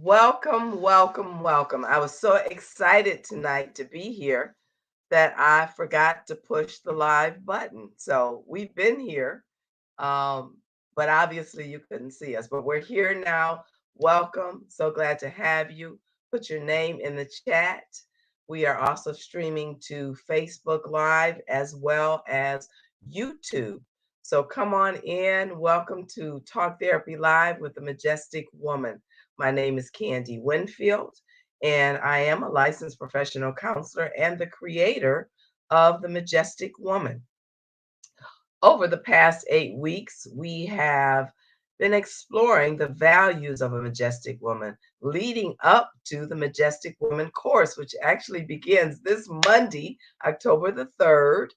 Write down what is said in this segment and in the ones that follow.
Welcome, welcome, welcome. I was so excited tonight to be here that I forgot to push the live button. So we've been here, um, but obviously you couldn't see us. But we're here now. Welcome. So glad to have you. Put your name in the chat. We are also streaming to Facebook Live as well as YouTube. So come on in. Welcome to Talk Therapy Live with the Majestic Woman. My name is Candy Winfield, and I am a licensed professional counselor and the creator of the Majestic Woman. Over the past 8 weeks, we have been exploring the values of a majestic woman, leading up to the Majestic Woman course, which actually begins this Monday, October the 3rd.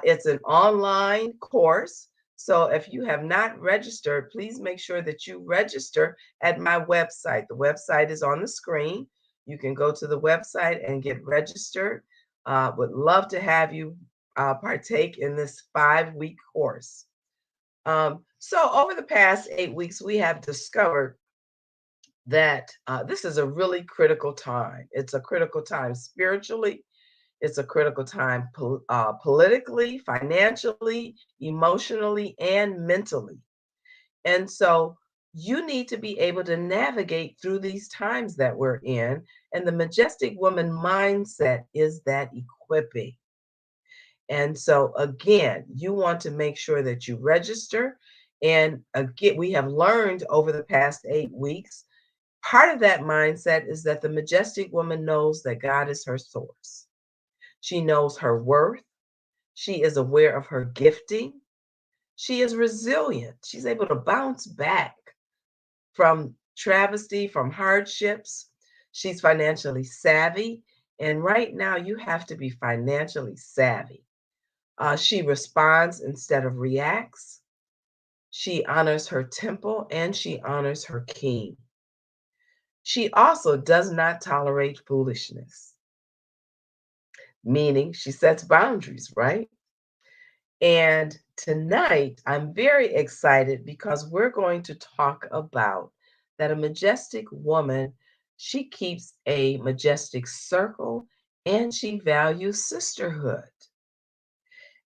It's an online course. So if you have not registered, please make sure that you register at my website. The website is on the screen. You can go to the website and get registered. Would love to have you partake in this 5-week course. So over the past 8 weeks, we have discovered that this is a really critical time. It's a critical time spiritually. It's a critical time politically, financially, emotionally, and mentally. And so you need to be able to navigate through these times that we're in. And the Majestic Woman mindset is that equipping. And so, again, you want to make sure that you register. And again, we have learned over the past 8 weeks, part of that mindset is that the Majestic Woman knows that God is her source. She knows her worth. She is aware of her gifting. She is resilient. She's able to bounce back from travesty, from hardships. She's financially savvy. And right now, you have to be financially savvy. She responds instead of reacts. She honors her temple and she honors her king. She also does not tolerate foolishness, meaning she sets boundaries, right? And tonight, I'm very excited because we're going to talk about that a majestic woman, she keeps a majestic circle and she values sisterhood.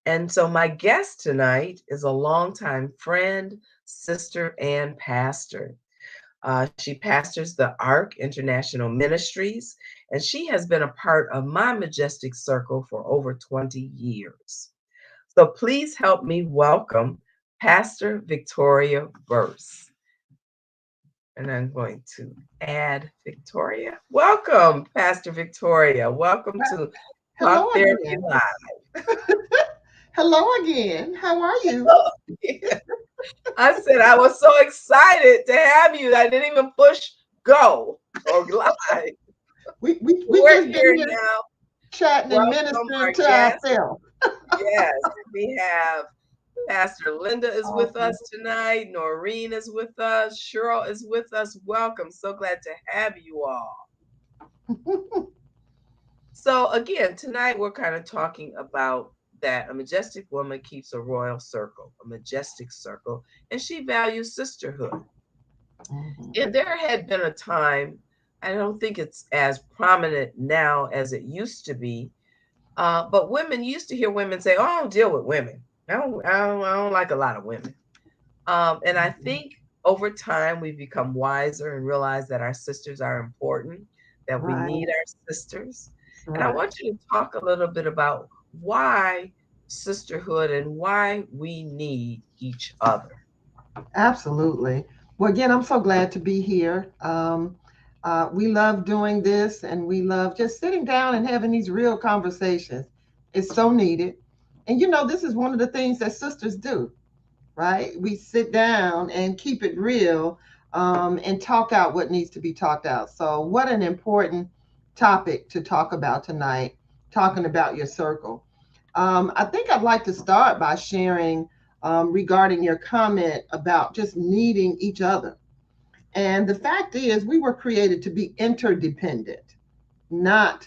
And so my guest tonight is a longtime friend, sister, and pastor. She pastors the ARC International Ministries, and she has been a part of my Majestic Circle for over 20 years. So please help me welcome Pastor VIctoria Burse. And I'm going to add Victoria. Welcome, Pastor VIctoria. Welcome to Hello Talk Therapy again. Live. Hello again. How are you? I said I was so excited to have you. I didn't even push go or live. We We're just been here here now. chatting and Welcome ministering our to guest. ourselves. Yes, we have Pastor Linda is with Awesome. us tonight. Noreen is with us. Cheryl is with us. Welcome. So glad to have you all. So again, tonight we're kind of talking about that a majestic woman keeps a royal circle, a majestic circle, and she values sisterhood. Mhm. And there had been a time, I don't think it's as prominent now as it used to be, but women used to hear women say, "Oh, I don't deal with women. I don't like a lot of women." And I Mhm. think over time we've become wiser and realize that our sisters are important, that we Right. need our sisters. And I Right. want you to talk a little bit about why sisterhood and why we need each other. Absolutely. Well, again, I'm so glad to be here. We love doing this and we love just sitting down and having these real conversations. It's so needed. And this is one of the things that sisters do, right? We sit down and keep it real, and talk out what needs to be talked out. So, what an important topic to talk about tonight, talking about your circle. I think I'd like to start by sharing regarding your comment about just needing each other. And the fact is, we were created to be interdependent, not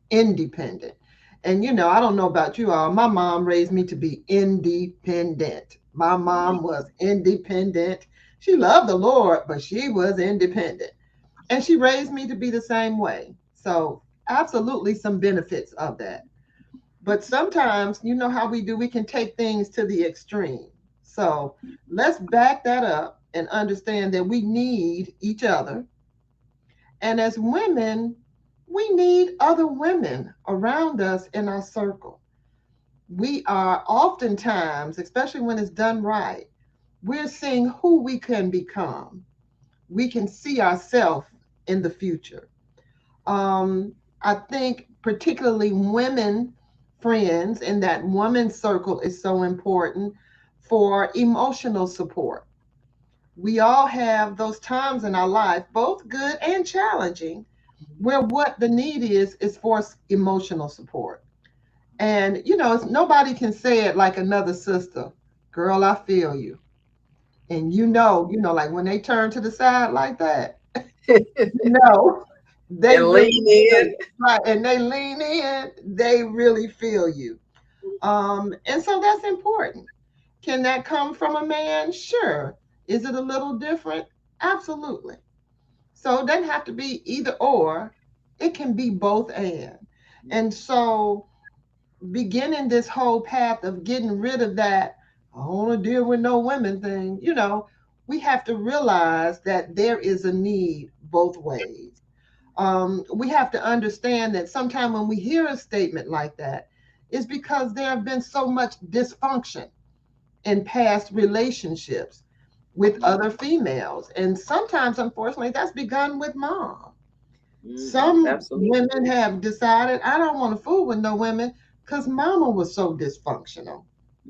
independent. And I don't know about you all. My mom raised me to be independent. My mom was independent. She loved the Lord, but she was independent. And she raised me to be the same way. So, absolutely some benefits of that. But sometimes, you know how we do, we can take things to the extreme. So, let's back that up and understand that we need each other. And as women, we need other women around us in our circle. We are oftentimes, especially when it's done right, we're seeing who we can become. We can see ourselves in the future. I think particularly women friends and that woman circle is so important for emotional support. We all have those times in our life, both good and challenging, where what the need is for emotional support. And nobody can say it like another sister. Girl, I feel you. And like when they turn to the side like that, no, they And really lean feel in. you. Right. And they lean in, they really feel you. And so that's important. Can that come from a man? Sure. Is it a little different? Absolutely. So it doesn't have to be either or. It can be both and. And so beginning this whole path of getting rid of that, I don't want to deal with no women thing, we have to realize that there is a need both ways. We have to understand that sometimes when we hear a statement like that, it's because there have been so much dysfunction in past relationships with other females. And sometimes, unfortunately, that's begun with mom. Some Absolutely. women have decided, I don't want to fool with no women because mama was so dysfunctional,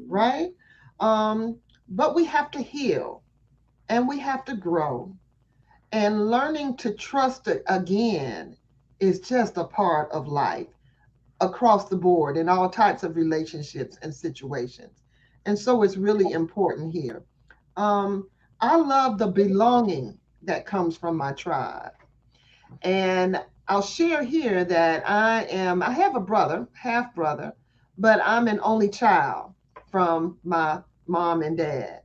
right? Um, but we have to heal and we have to grow. And learning to trust it again is just a part of life across the board in all types of relationships and situations. And so it's really important here. Um, I love the belonging that comes from my tribe. And I'll share here that I have a brother, half brother, but I'm an only child from my mom and dad.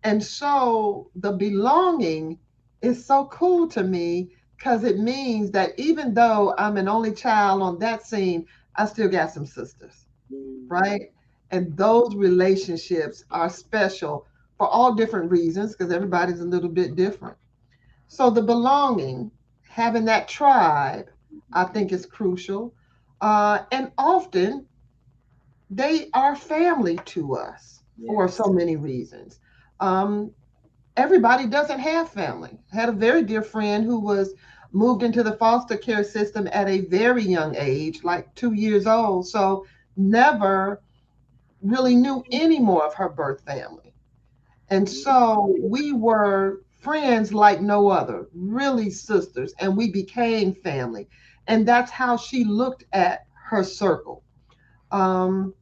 And so the belonging is so cool to me because it means that even though I'm an only child on that scene, I still got some sisters, right? And those relationships are special for all different reasons because everybody's a little bit different. So the belonging, having that tribe, I think is crucial. And often they are family to us for so Yes. many reasons. Um, Everybody doesn't have family. I had a very dear friend who was moved into the foster care system at a very young age, like 2 years old. So never really knew any more of her birth family. And so we were friends like no other, really sisters, and we became family. And that's how she looked at her circle. Um,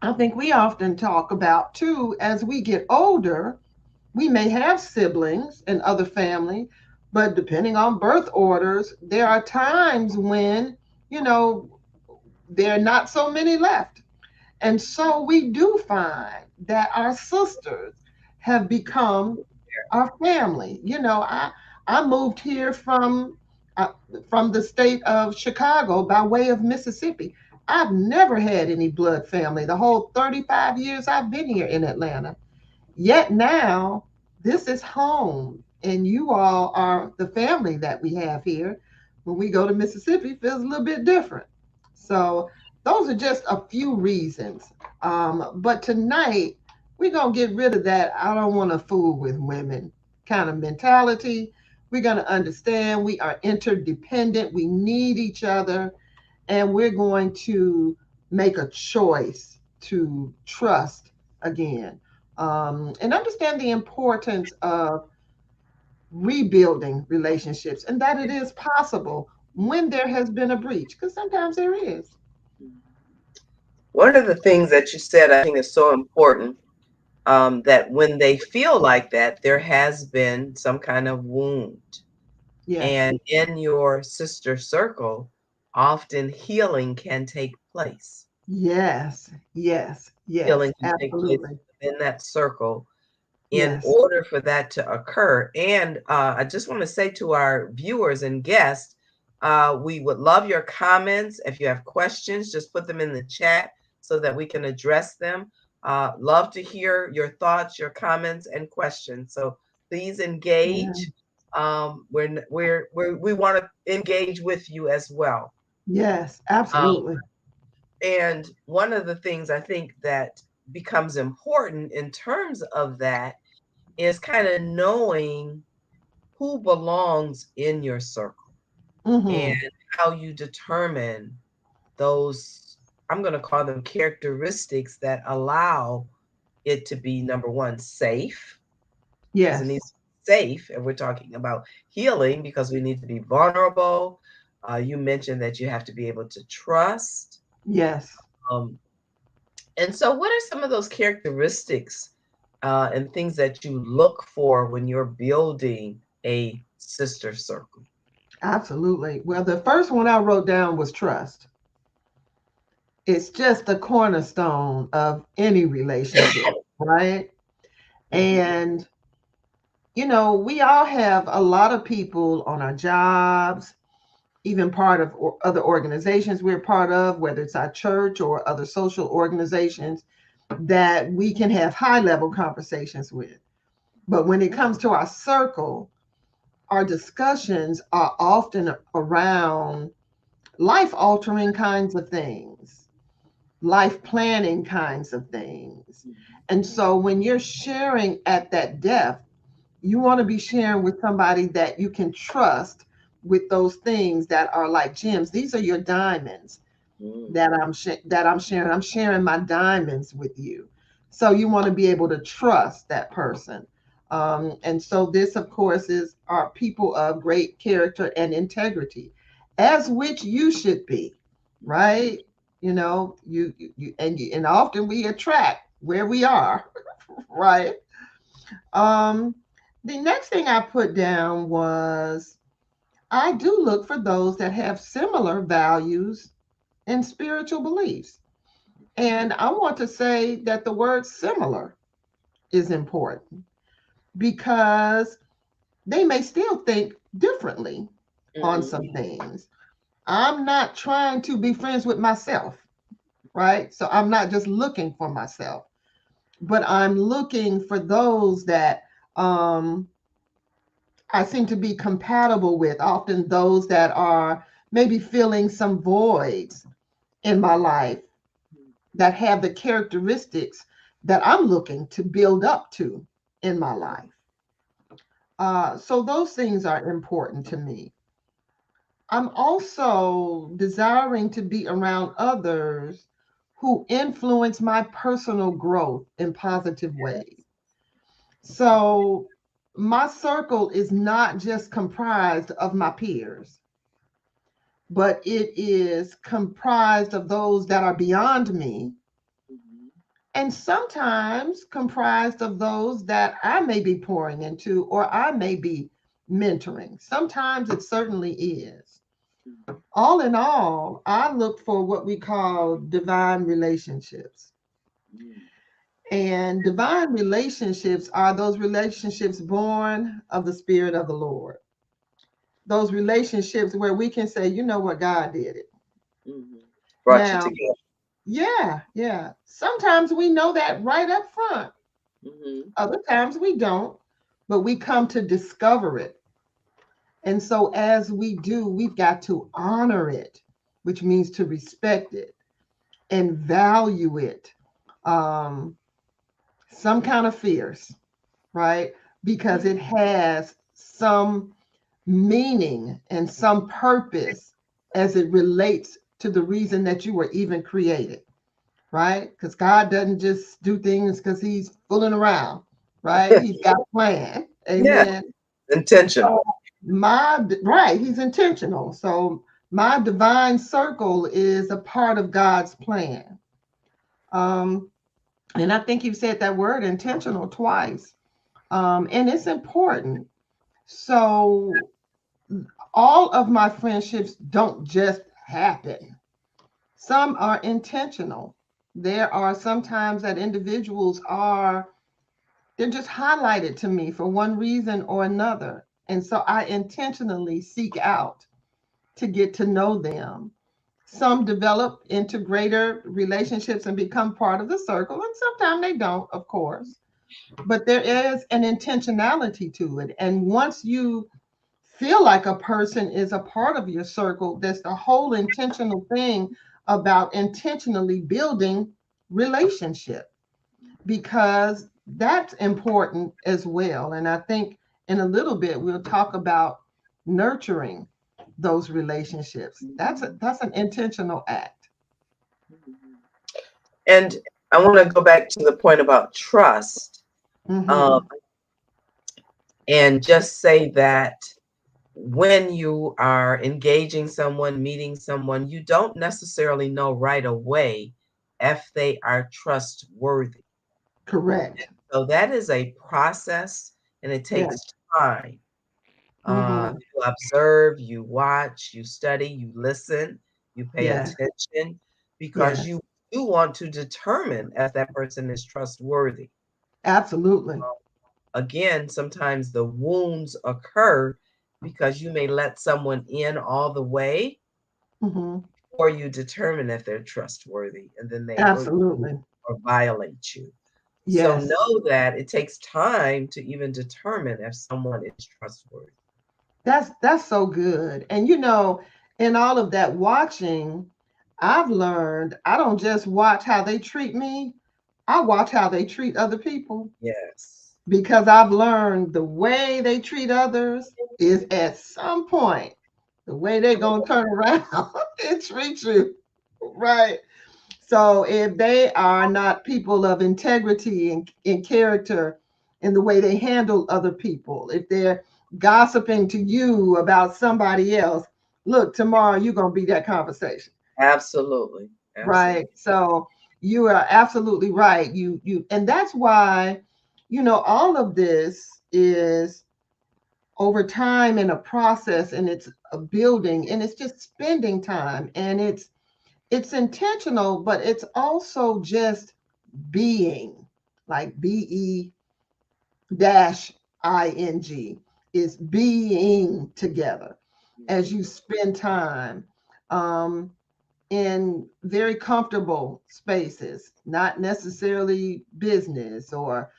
I think we often talk about, too, as we get older, we may have siblings and other family, but depending on birth orders, there are times when, you know, there are not so many left. And so we do find that our sisters have become our family. I moved here uh, from the state of Chicago by way of Mississippi. I've never had any blood family the whole 35 years I've been here in Atlanta. Yet now, this is home, and you all are the family that we have here. When we go to Mississippi, it feels a little bit different. So, those are just a few reasons. But tonight, we're going to get rid of that I don't want to fool with women kind of mentality. We're going to understand we are interdependent, we need each other, and we're going to make a choice to trust again, and understand the importance of rebuilding relationships and that it is possible when there has been a breach, because sometimes there is. One of the things that you said, I think is so important, that when they feel like that, there has been some kind of wound. Yes, And in your sister circle, often healing can take yes, yes, healing yes, can take place absolutely. within that circle. in Yes. order for that to occur. And I just want to say to our viewers and guests, we would love your comments. If you have questions, just put them in the chat so that we can address them. Love to hear your thoughts, your comments, and questions. So please Yeah. engage. We want to engage with you as well. Yes, Um, absolutely. and one of the things I think that becomes important in terms of that is kind of knowing who belongs in your circle and Mm-hmm. how you determine those, I'm going to call them characteristics that allow it to be number one, safe, because it Yes. needs to be safe. And we're talking about healing because we need to be vulnerable. You mentioned that you have to be able to trust. Yes. Um, and so, what are some of those characteristics and things that you look for when you're building a sister circle? Absolutely. Well, the first one I wrote down was trust. It's just the cornerstone of any relationship, right? Mhm. And, we all have a lot of people on our jobs, even part of other organizations we're part of, whether it's our church or other social organizations, that we can have high level conversations with. But when it comes to our circle, our discussions are often around life altering kinds of things, life planning kinds of things. And so when you're sharing at that depth, you want to be sharing with somebody that you can trust with those things that are like gems. These are your diamonds Mm. that I'm sharing. I'm sharing my diamonds with you. So you want to be able to trust that person. And so this, of course, is are people of great character and integrity, as which you should be, right? And often we attract where we are, right? Um, the next thing I put down was I do look for those that have similar values and spiritual beliefs. And I want to say that the word similar is important because they may still think differently on Mhm. some things. I'm not trying to be friends with myself, right? So I'm not just looking for myself, but I'm looking for those that um, I seem to be compatible with, often those that are maybe filling some voids in my life that have the characteristics that I'm looking to build up to in my life. So those things are important to me. I'm also desiring to be around others who influence my personal growth in positive ways. So my circle is not just comprised of my peers, but it is comprised of those that are beyond me Mhm. and sometimes comprised of those that I may be pouring into or I may be mentoring. Sometimes it certainly is. All in all, I look for what we call divine relationships. Mhm. And divine relationships are those relationships born of the Spirit of the Lord. Those relationships where we can say, you know what, God did it. Mhm. Brought you Now, together. yeah, yeah. Sometimes we know that right up front. Mhm. Other times we don't, but we come to discover it. And so as we do, we've got to honor it, which means to respect it and value it. Um, some kind of fierce, right? Because it has some meaning and some purpose as it relates to the reason that you were even created, right? Because God doesn't just do things because he's fooling around, right? He's got a plan. Yeah, Amen. So intentional. right, he's intentional. So my divine circle is a part of God's plan. Um, and I think you've said that word intentional twice. And it's important. So all of my friendships don't just happen. Some are intentional. There are sometimes that individuals are they're just highlighted to me for one reason or another. And so I intentionally seek out to get to know them. Some develop into greater relationships and become part of the circle, and sometimes they don't, of course. But there is an intentionality to it. And once you feel like a person is a part of your circle, that's the whole intentional thing about intentionally building relationship, because that's important as well. And I think in a little bit we'll talk about nurturing those relationships. That's an intentional act. And I want to go back to the point about trust, um, Mm-hmm. and just say that when you are engaging someone, meeting someone, you don't necessarily know right away if they are trustworthy. Correct. So that is a process, and it takes Yes. time. Mm-hmm. You observe, you watch, you study, you listen, you pay Yes. attention, because Yes. you want to determine if that person is trustworthy. Absolutely. Again, sometimes the wounds occur because you may let someone in all the way, Mm-hmm. or you determine if they're trustworthy, and then they hurt you Absolutely. or violate you. So Yes. know that it takes time to even determine if someone is trustworthy. That's so good. And in all of that watching, I've learned I don't just watch how they treat me, I watch how they treat other people, Yes. because I've learned the way they treat others is at some point the way they're going to turn around and treat you. Right. So if they are not people of integrity and character in the way they handle other people, if they're gossiping to you about somebody else, look, tomorrow you're going to be that conversation. Absolutely. Right. Absolutely. So you are absolutely right. And that's why, all of this is over time in a process, and it's a building, and it's just spending time, and it's intentional, but it's also just being, like BE-ing, is being together as you spend time um, in very comfortable spaces, not necessarily business or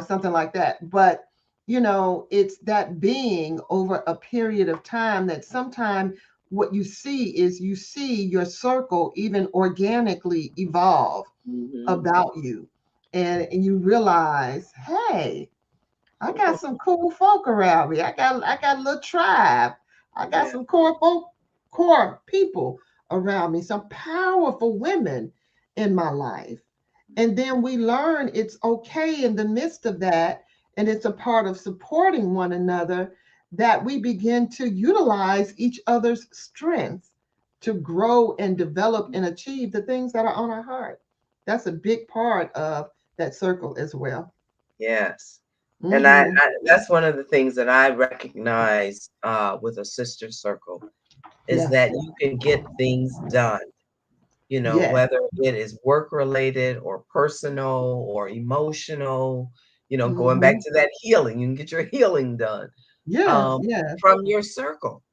something like that, but it's that being over a period of time that sometimes what you see your circle even organically evolve Mhm. about you, and you realize, hey, I got some cool folk around me. I got a little tribe. I got Yeah. some core people around me, some powerful women in my life. And then we learn it's okay in the midst of that, and it's a part of supporting one another, that we begin to utilize each other's strengths to grow and develop and achieve the things that are on our heart. That's a big part of that circle as well. Yes. And Hmm. that's one of the things that I recognize with a sister circle, is Yes. that you can get things done, Yes. whether it is work related or personal or emotional, going back Hmm. to that healing, you can get your healing done Yes. um, Yes. from your circle.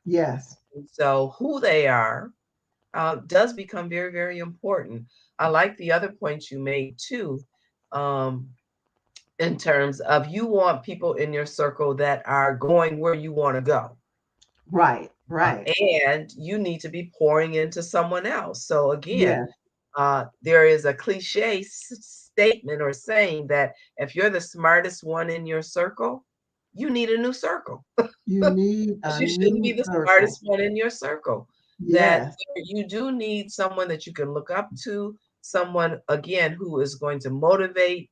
Yes. And so who they are does become very, very important. I like the other points you made too, um, in terms of you want people in your circle that are going where you want to go. Right. Right. And you need to be pouring into someone else. So again, Yes. there is a cliche statement or saying that if you're the smartest one in your circle, you need a new circle. You need a You shouldn't be new the circle. smartest one in your circle. That Yes. you do need someone that you can look up to, someone again who is going to motivate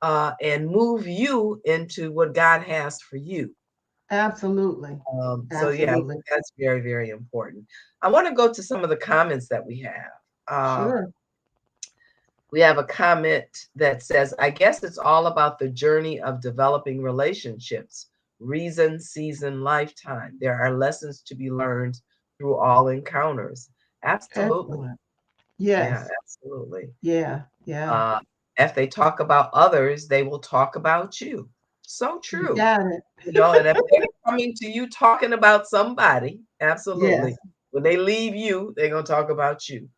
and move you into what God has for you. Absolutely. So yeah, I Absolutely. think that's very, very important. I want to go to some of the comments that we have. Sure. We have a comment that says, I guess it's all about the journey of developing relationships, reason, season, lifetime. There are lessons to be learned through all encounters. Absolutely. Excellent. Yeah, Yes. absolutely. Yeah. Yeah. Uh, if they talk about others, they will talk about you. So You true. got it. And if they're coming to you talking about somebody, absolutely. Yes, When they leave you, they're gonna talk about you.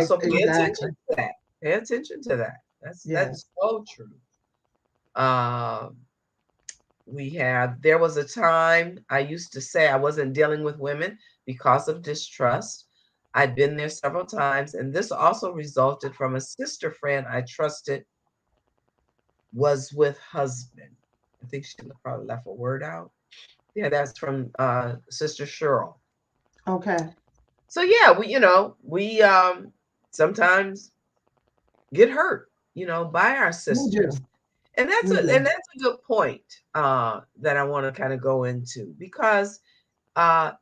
So pay attention exactly. to that. Pay attention to that. Yes. That's so true. Um, there was a time I used to say I wasn't dealing with women because of distrust. I'd been there several times, and this also resulted from a sister friend I trusted was with husband. I think she probably left a word out. Yeah, that's from Sister Cheryl. Okay. So yeah, we sometimes get hurt, by our We sisters. do. And that's We do. a good point that I want to kind of go into, because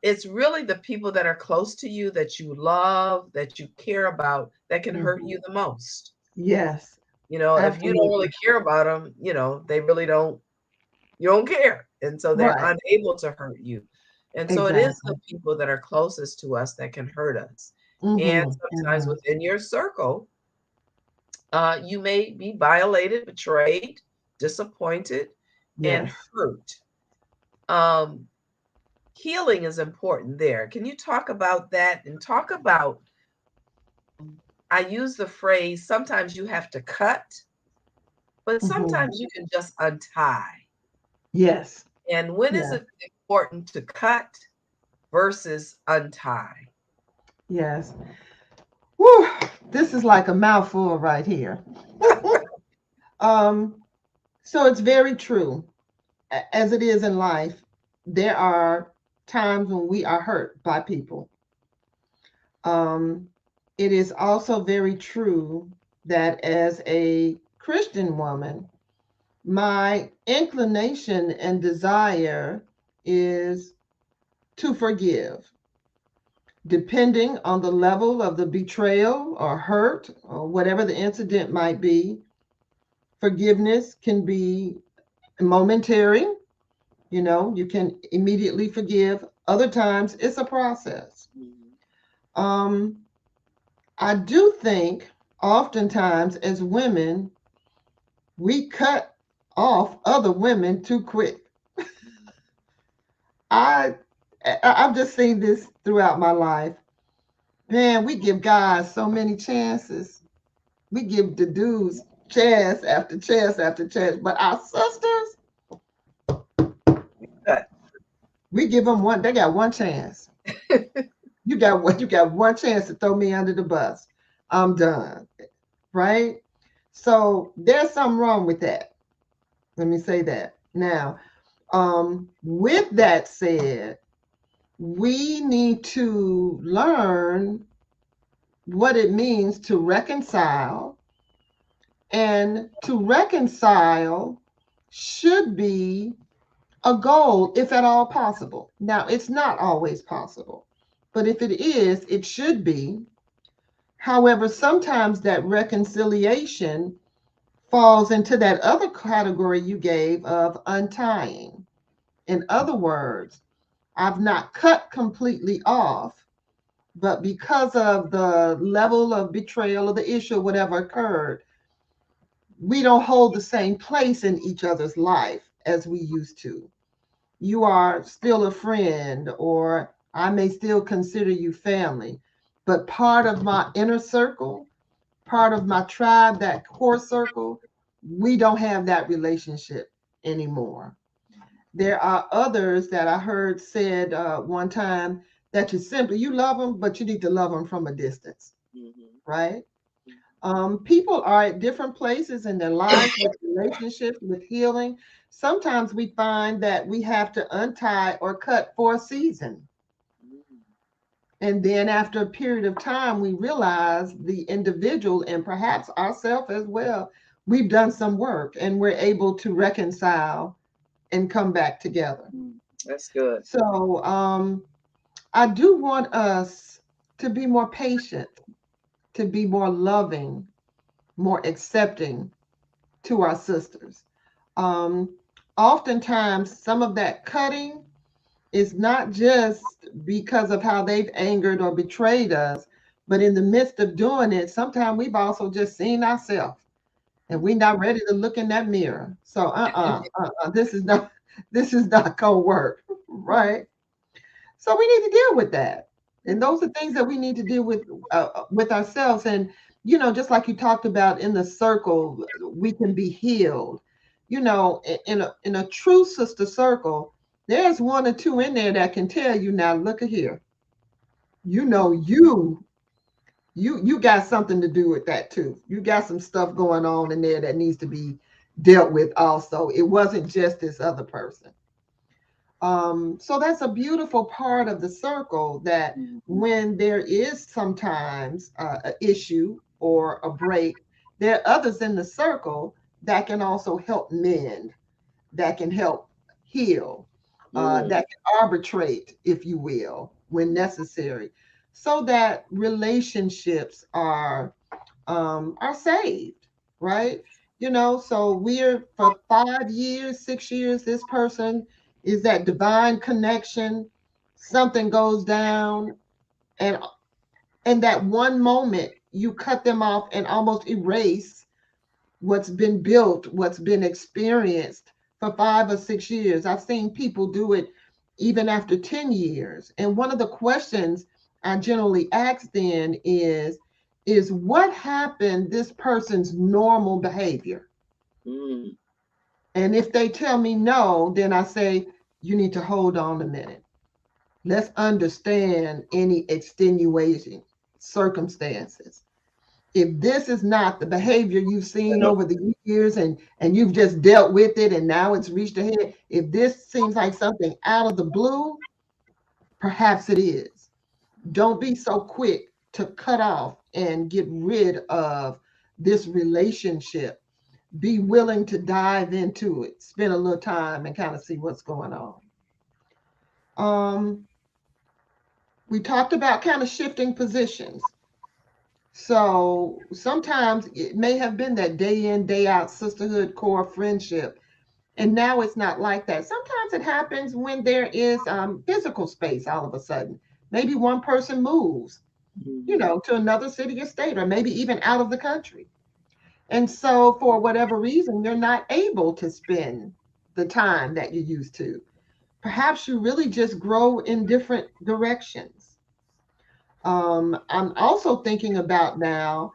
it's really the people that are close to you, that you love, that you care about, that can hurt Mhm. you the most. Yes, If you don't really absolutely. care about them, they really don't, you don't care. And so they're Right. unable to hurt you. And so it is the Exactly. people that are closest to us that can hurt us. And Mm-hmm. sometimes Mm-hmm. within your circle, you may be violated, betrayed, disappointed, and Yes. hurt. Um, Healing is important there. Can you talk about that and talk about, I use the phrase, sometimes you have to cut, but Mm-hmm. sometimes you can just untie. Yes. And when is Yes. it important to cut versus untie? Yes. Whew. This is like a mouthful right here. um, so it's very true. As it is in life, there are times when we are hurt by people. Um, it is also very true that as a Christian woman, my inclination and desire is to forgive, depending on the level of the betrayal or hurt or whatever the incident might be. Forgiveness can be momentary, you can immediately forgive. Other times it's a process. Mhm. Um, I do think oftentimes as women, we cut off other women too quick. I I've just seen this throughout my life. Man, we give guys so many chances. We give the dudes chance after chance after chance, but our sisters, Cut. we give them one. They got one chance. You got one chance to throw me under the bus. I'm done. Right? So there's something wrong with that. Let me say that. Now, with that said, we need to learn what it means to reconcile, and to reconcile should be a goal if at all possible. Now, it's not always possible, but if it is, it should be. However, sometimes that reconciliation falls into that other category you gave of untying. In other words, I've not cut completely off, but because of the level of betrayal of the issue, whatever occurred, we don't hold the same place in each other's life as we used to. You are still a friend, or I may still consider you family, but part of my inner circle, part of my tribe, that core circle, we don't have that relationship anymore. There are others that I heard said one time that you love them, but you need to love them from a distance, Mhm. right? People are at different places in their lives with relationships, with healing. Sometimes we find that we have to untie or cut for a season. Mhm. And then after a period of time, we realize the individual and perhaps ourselves as well, we've done some work and we're able to reconcile and come back together. That's good. So I do want us to be more patient, to be more loving, more accepting to our sisters. Um, Oftentimes, some of that cutting is not just because of how they've angered or betrayed us, but in the midst of doing it, sometimes we've also just seen ourselves and we're not ready to look in that mirror. So this is not gonna work, right? So we need to deal with that. And those are things that we need to deal with ourselves. And just like you talked about in the circle, we can be healed. In a true sister circle, there's one or two in there that can tell you, now look at here. You know you got something to do with that too. You got some stuff going on in there that needs to be dealt with also. It wasn't just this other person. So that's a beautiful part of the circle, that when there is sometimes an issue or a break, there are others in the circle that can also help mend, that can help heal, that can arbitrate, if you will, when necessary, so that relationships are saved, right? So we're for 5 years, 6 years, this person is that divine connection. Something goes down, and that one moment you cut them off and almost erase what's been built, what's been experienced for 5 or 6 years. I've seen people do it even after 10 years. And one of the questions I generally ask then is what happened this person's normal behavior? Mm. And if they tell me no, then I say, you need to hold on a minute. Let's understand any extenuating circumstances. If this is not the behavior you've seen over the years, and you've just dealt with it and now it's reached ahead, if this seems like something out of the blue, perhaps it is. Don't be so quick to cut off and get rid of this relationship. Be willing to dive into it, spend a little time and kind of see what's going on. Um, we talked about kind of shifting positions. So sometimes it may have been that day in, day out sisterhood core friendship. And now it's not like that. Sometimes it happens when there is physical space all of a sudden. Maybe one person moves, to another city or state, or maybe even out of the country. And so for whatever reason, you're not able to spend the time that you used to. Perhaps you really just grow in different directions. I'm also thinking about now,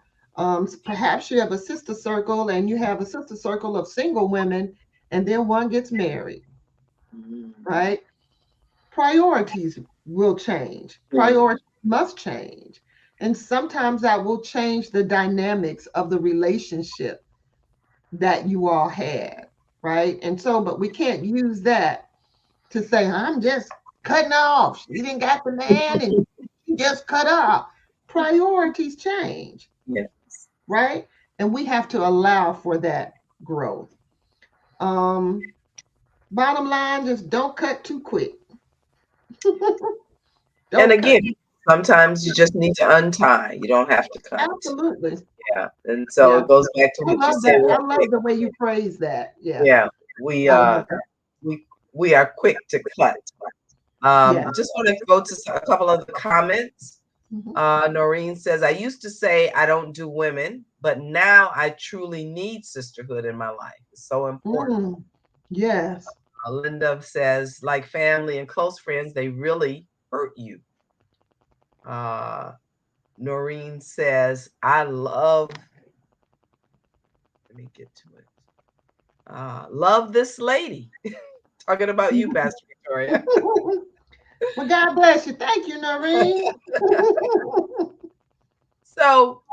perhaps you have a sister circle and you have a sister circle of single women, and then one gets married, right? Priorities will change. Priorities must change. And sometimes that will change the dynamics of the relationship that you all had, right? And so, but we can't use that to say, I'm just cutting off. She didn't got the man and she just cut off. Priorities change, Yes. right? And we have to allow for that growth. Um, Bottom line, just don't cut too quick. And Don't cut. again, sometimes you just need to untie. You don't have to cut. Absolutely. Yeah. And so Yeah. it goes back to I what you love said that. real I love quick. the way you phrase that. Yeah. Yeah. We I love that. we are quick to cut. Yeah. Just want to go to a couple of the comments. Mhm. Noreen says, I used to say I don't do women, but now I truly need sisterhood in my life. It's so important. Yes. Linda says, like family and close friends, they really hurt you. Noreen says, let me get to it. Love this lady. Talking about you, Pastor VIctoria. Well, God bless you. Thank you, Noreen. So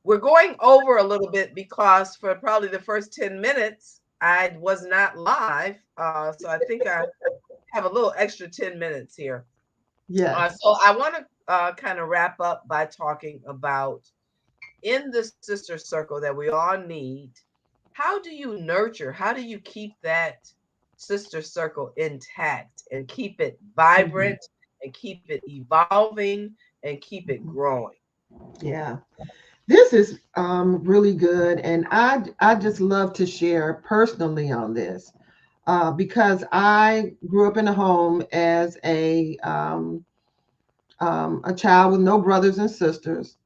we're going over a little bit because for probably the first 10 minutes, I was not live. So I think I have a little extra 10 minutes here. Yes. So I want to kind of wrap up by talking about in the sister circle that we all need. How do you nurture? How do you keep that sister circle intact and keep it vibrant and keep it evolving and keep it growing? Yeah. This is really good, and I just love to share personally on this, because I grew up in a home as a child with no brothers and sisters,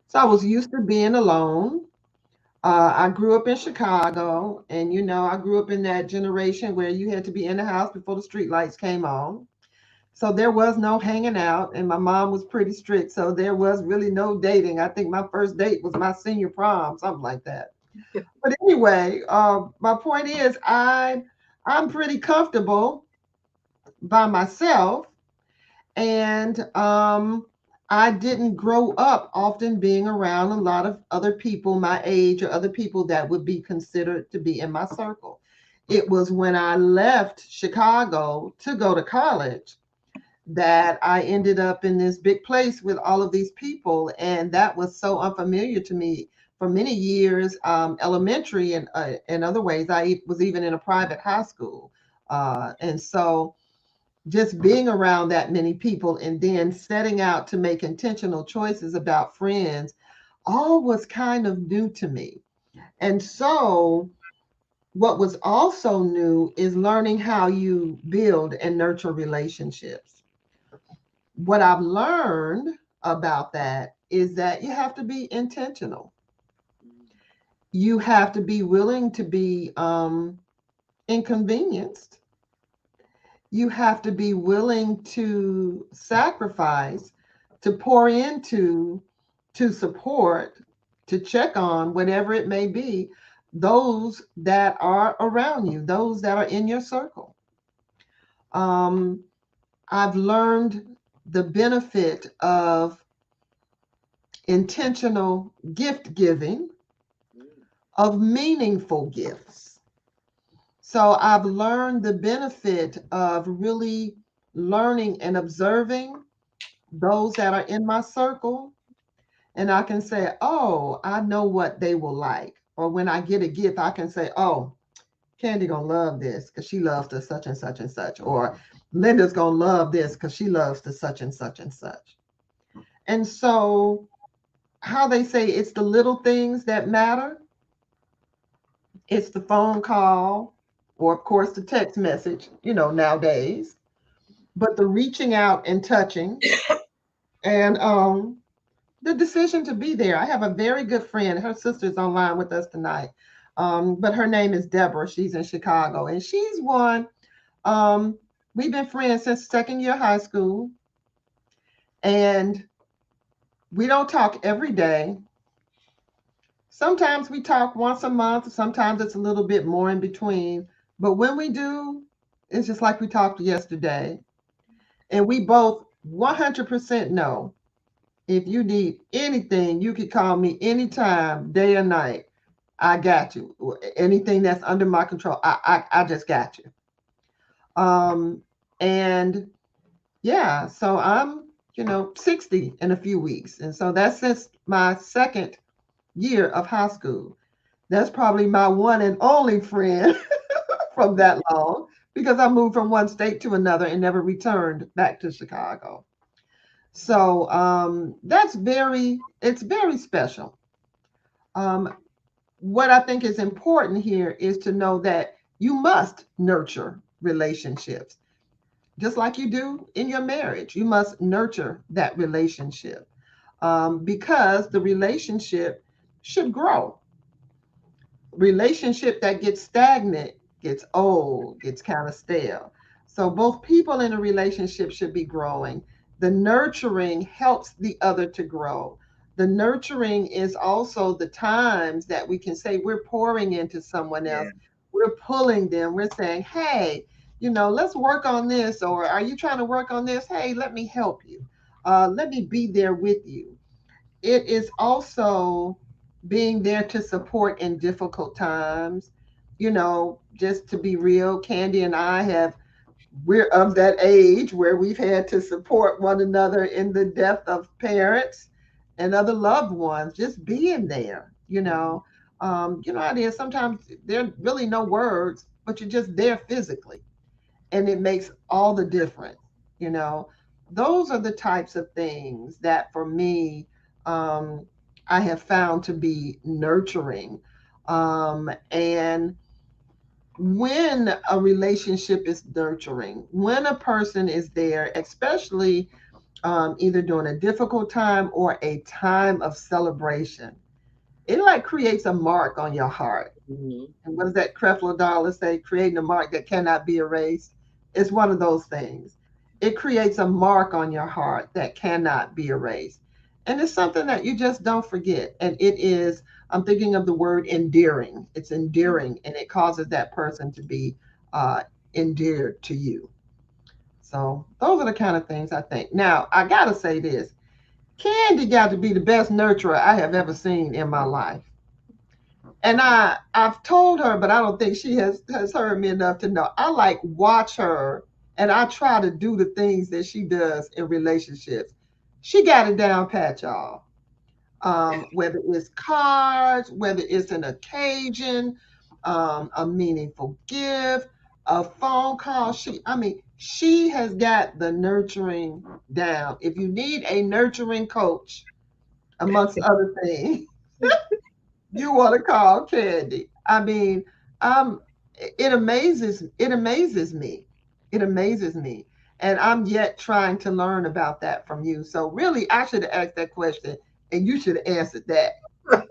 so I was used to being alone. I grew up in Chicago, and I grew up in that generation where you had to be in the house before the street lights came on. So there was no hanging out, and my mom was pretty strict. So there was really no dating. I think my first date was my senior prom, something like that. But anyway, my point is, I'm pretty comfortable by myself, and I didn't grow up often being around a lot of other people my age or other people that would be considered to be in my circle. It was when I left Chicago to go to college that I ended up in this big place with all of these people, and that was so unfamiliar to me for many years. Elementary and in other ways, I was even in a private high school, and so just being around that many people and then setting out to make intentional choices about friends, all was kind of new to me. And so what was also new is learning how you build and nurture relationships. What I've learned about that is that you have to be intentional. You have to be willing to be inconvenienced. You have to be willing to sacrifice, to pour into, to support, to check on, whatever it may be, those that are around you, those that are in your circle. Um, I've learned the benefit of intentional gift giving, of meaningful gifts. So I've learned the benefit of really learning and observing those that are in my circle. And I can say, oh, I know what they will like. Or when I get a gift, I can say, oh, Candy gonna love this because she loves the such and such and such. Or Linda's gonna love this because she loves the such and such and such. And so how they say it's the little things that matter. It's the phone call, or of course the text message, nowadays. But the reaching out and touching, and the decision to be there. I have a very good friend. Her sister's online with us tonight. But her name is Deborah. She's in Chicago. And she's one, um, we've been friends since second year high school. And we don't talk every day. Sometimes we talk once a month. Sometimes it's a little bit more in between. But when we do, it's just like we talked yesterday. And we both 100% know if you need anything, you can call me anytime, day or night. I got you. Anything that's under my control, I just got you. And yeah, so I'm, 60 in a few weeks. And so that's since my second year of high school. That's probably my one and only friend from that long because I moved from one state to another and never returned back to Chicago. So it's very special. Um, what I think is important here is to know that you must nurture relationships, just like you do in your marriage. You must nurture that relationship because the relationship should grow. Relationship that gets stagnant gets old, gets kind of stale. So both people in a relationship should be growing. The nurturing helps the other to grow. The nurturing is also the times that we can say we're pouring into someone else. Yeah. We're pulling them. We're saying, hey, let's work on this. Or are you trying to work on this? Hey, let me help you. Let me be there with you. It is also being there to support in difficult times. Just to be real, Candy and I we're of that age where we've had to support one another in the death of parents and other loved ones, just being there, how it is. Sometimes there are really no words, but you're just there physically, and it makes all the difference. You know, those are the types of things that for me, um, I have found to be nurturing. And when a relationship is nurturing, when a person is there, especially either during a difficult time or a time of celebration, it like creates a mark on your heart. Mhm. And what does that Creflo Dollar say? Creating a mark that cannot be erased. It's one of those things. It creates a mark on your heart that cannot be erased. And it's something that you just don't forget. And it is, I'm thinking of the word endearing. It's endearing and it causes that person to be uh, endeared to you. So those are the kind of things I think. Now, I got to say this. Candy got to be the best nurturer I have ever seen in my life. And I've told her, but I don't think she has heard me enough to know. I like watch her and I try to do the things that she does in relationships. She got it down pat, y'all. Whether it's cards, whether it's an occasion, a meaningful gift, a phone call. She has got the nurturing down. If you need a nurturing coach, amongst other things, you want to call Candy. Um, it amazes me. It amazes me. And I'm yet trying to learn about that from you. So really, I should have asked that question, and you should have answered that.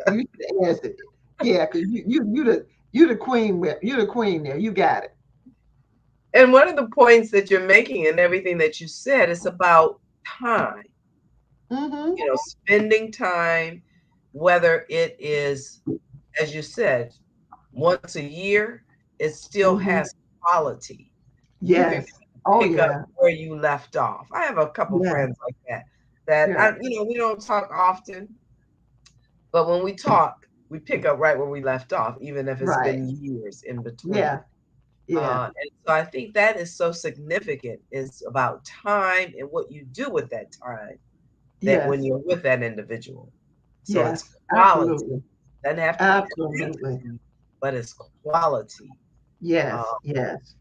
You should have answered it. Yeah, because you the queen. You the queen there. You got it. And one of the points that you're making and everything that you said is about time, Mm-hmm. spending time, whether it is, as you said, once a year, it still Mm-hmm. has quality. You can Yes. Oh pick up yeah. where you left off. I have a couple Yeah. friends like that, that Yeah. we don't talk often, but when we talk, we pick up right where we left off, even if it's Right. been years in between. Yeah. Yeah. And so I think that is so significant. It's about time and what you do with that time that when Yes. you're with that individual. So it's Yes. quality. Absolutely. Doesn't have to be Absolutely. quantity, but it's quality. Uh, Yes. Yes.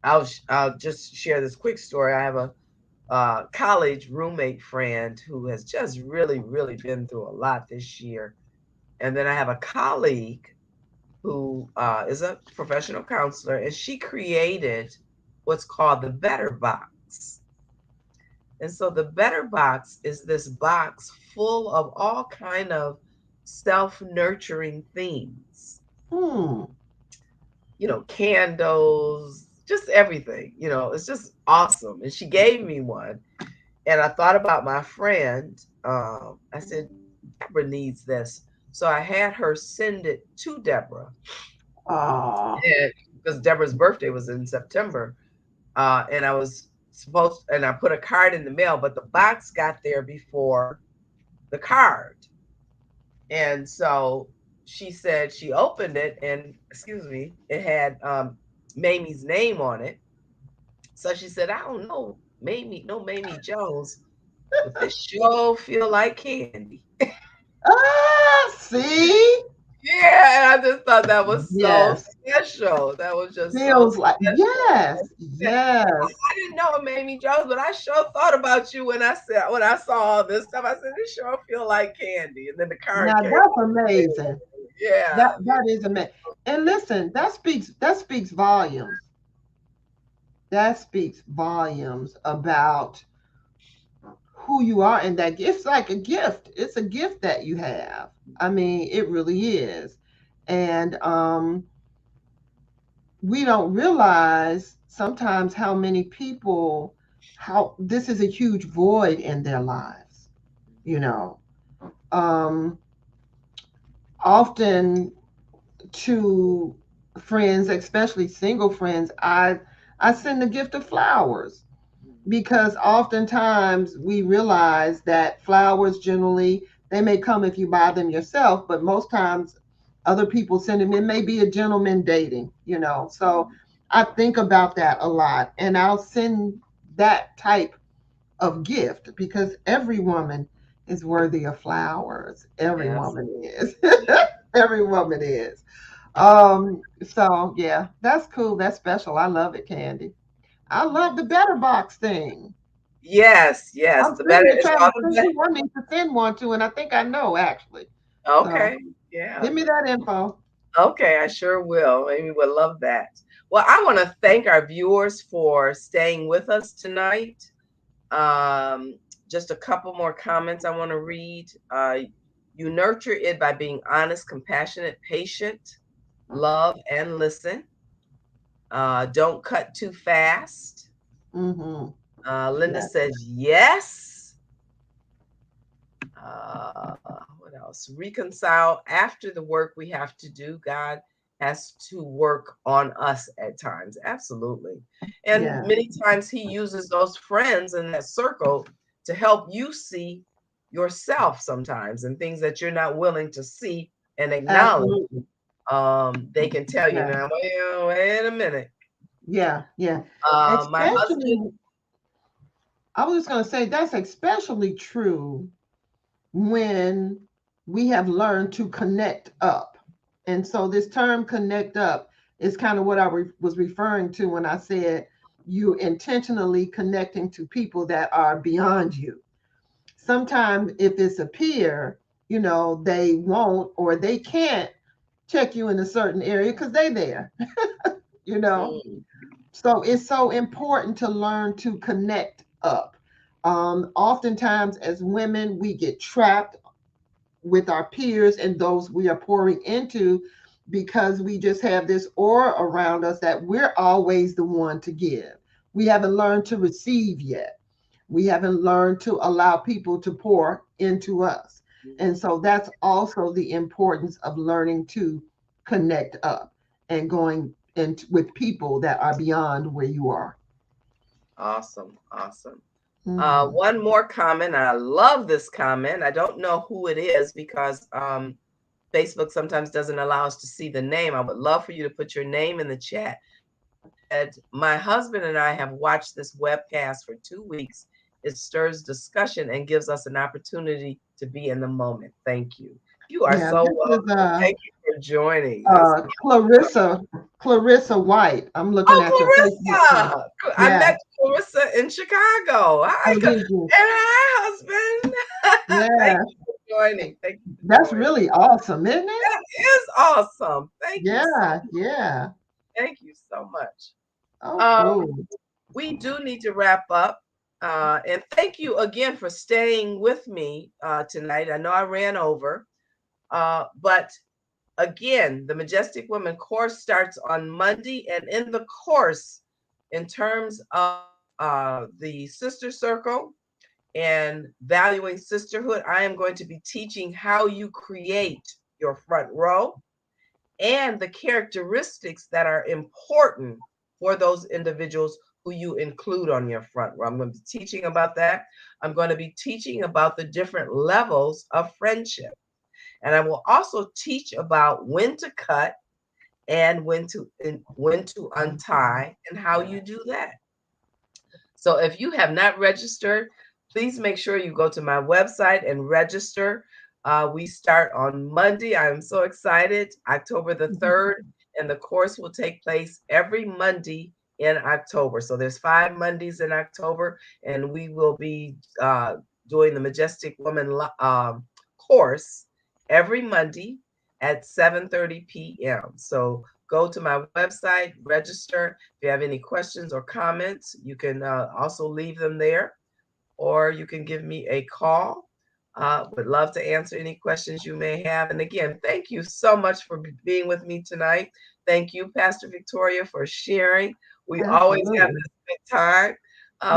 I'll just share this quick story. I have a college roommate friend who has just really, really been through a lot this year. And then I have a colleague who is a professional counselor, and she created what's called the Better Box. And so the Better Box is this box full of all kind of self-nurturing things. Hmm. Candles, just everything. It's just awesome. And she gave me one, and I thought about my friend. I said, Deborah needs this. So I had her send it to Deborah. Oh. And because Deborah's birthday was in September, and I put a card in the mail, but the box got there before the card. And so she said she opened it, and excuse me, it had Mamie's name on it. So she said, I don't know, Mamie, no Mamie Jones, but this sure feel like candy. Ah, see? Yeah, and I just thought that was so Yes. special. That was just so Feels like, special. yes. Yes. I didn't know Mamie Jones, but I sure thought about you when I saw all this stuff. I said, this sure feel like candy. And then the card Now came. that's amazing. Yeah. That is amazing. And listen, that speaks volumes. That speaks volumes about who you are, and that it's like a gift. It's a gift that you have. I mean, it really is. And we don't realize sometimes how many people, how this is a huge void in their lives, you know. Um, Often to friends, especially single friends, I send the gift of flowers, because oftentimes we realize that flowers generally, they may come if you buy them yourself, but most times other people send them. It may be a gentleman dating. So I think about that a lot, and I'll send that type of gift because every woman is worthy of flowers. Every Yes. woman is. Every woman is. So yeah, that's cool. That's special. I love it, Candy. I love the Better Box thing. Yes, yes. I'm The better sitting here it's trying to all the think better. who I need to send one to, and I think I know actually. So Okay. Yeah. give me that info. Okay, I sure will. Amy would love that. Well, I want to thank our viewers for staying with us tonight. Um, just a couple more comments I want to read. You nurture it by being honest, compassionate, patient, love, and listen. Don't cut too fast. Mm-hmm. Linda Yeah. says yes. What else? Reconcile after the work we have to do. God has to work on us at times. Absolutely. And Yeah. many times he uses those friends in that circle to help you see yourself sometimes and things that you're not willing to see and acknowledge. Absolutely. They can tell you Yeah. now, well, wait a minute. Yeah. Yeah. My husband, Especially, I was just going to say that's especially true when we have learned to connect up. And so this term connect up is kind of what I was referring to when I said you intentionally connecting to people that are beyond you. Sometimes if it's a peer, they won't or they can't check you in a certain area because they there, you know. mm, So it's so important to learn to connect up. Oftentimes as women, we get trapped with our peers and those we are pouring into because we just have this aura around us that we're always the one to give. We haven't learned to receive yet. We haven't learned to allow people to pour into us. And so that's also the importance of learning to connect up and going with people that are beyond where you are. awesome, awesome. Mhm. One more comment. I love this comment. I don't know who it is because Facebook sometimes doesn't allow us to see the name. I would love for you to put your name in the chat. And my husband and I have watched this webcast for 2 weeks. It stirs discussion and gives us an opportunity to be in the moment. Thank you. You are Yeah, so this is welcome. Thank you for joining. This is Clarissa White. I'm looking at your Facebook page. Clarissa. I Yeah. met Clarissa in Chicago. Hi, Oh, did you? and hi, husband. Thank Yeah. you for joining. Thank you for That's joining. really awesome, isn't it? That is awesome. Thank you so Yeah. Yeah. thank you so much. Oh, Um, cool. we do need to wrap up. And thank you again for staying with me tonight. I know I ran over, but again, the Majestic Woman course starts on Monday. And in the course, in terms of the sister circle and valuing sisterhood, I am going to be teaching how you create your front row and the characteristics that are important for those individuals who you include on your front row. I'm going to be teaching about that. I'm going to be teaching about the different levels of friendship. And I will also teach about when to cut and when to untie and how you do that. So if you have not registered, please make sure you go to my website and register. We start on Monday. I'm so excited, October the 3rd, and the course will take place every Monday in October. So there's 5 Mondays in October, and we will be doing the Majestic Woman course every Monday at 7:30 p.m. So go to my website, register. If you have any questions or comments, you can also leave them there, or you can give me a call. Would love to answer any questions you may have. And again, thank you so much for being with me tonight. Thank you, Pastor Victoria, for sharing. We always have Absolutely. this good time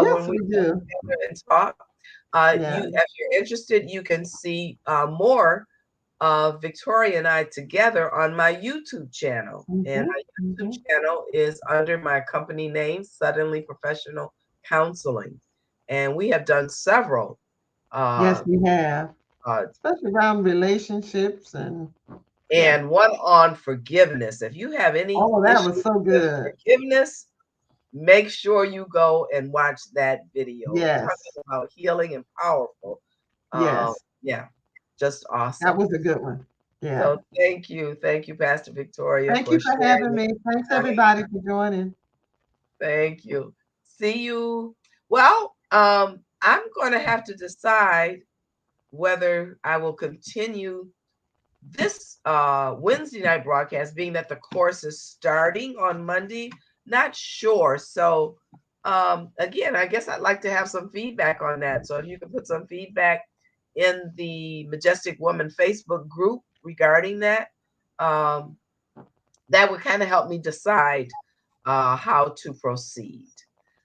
when Yes, we we come do. together and talk. Yeah. If you're interested, you can see more of Victoria and I together on my YouTube channel. And Hmm. my YouTube Hmm. channel is under my company name, Suddenly Professional Counseling. And we have done several, Yes, uh, we have. uh, Especially around relationships and yeah. and one on forgiveness. If you have any Oh, that was issues so with good. forgiveness, make sure you go and watch that video. Yes. Talking about healing and powerful. Yes. Yeah, just That awesome. was a good one. Yeah. So thank you, Pastor Victoria, Thank for you for sharing having this me. Thanks tonight. everybody for joining. Thank you. See you. Well, I'm going to have to decide whether I will continue this Wednesday night broadcast, being that the course is starting on Monday. Not sure. So, again, I guess I'd like to have some feedback on that. So, if you can put some feedback in the Majestic Woman Facebook group regarding that. Um, that would kind of help me decide how to proceed.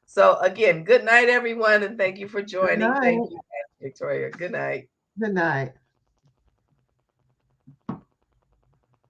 So again, good night, everyone, and thank you for Good joining. Thank night. you, Pastor Victoria. Good night. Good night.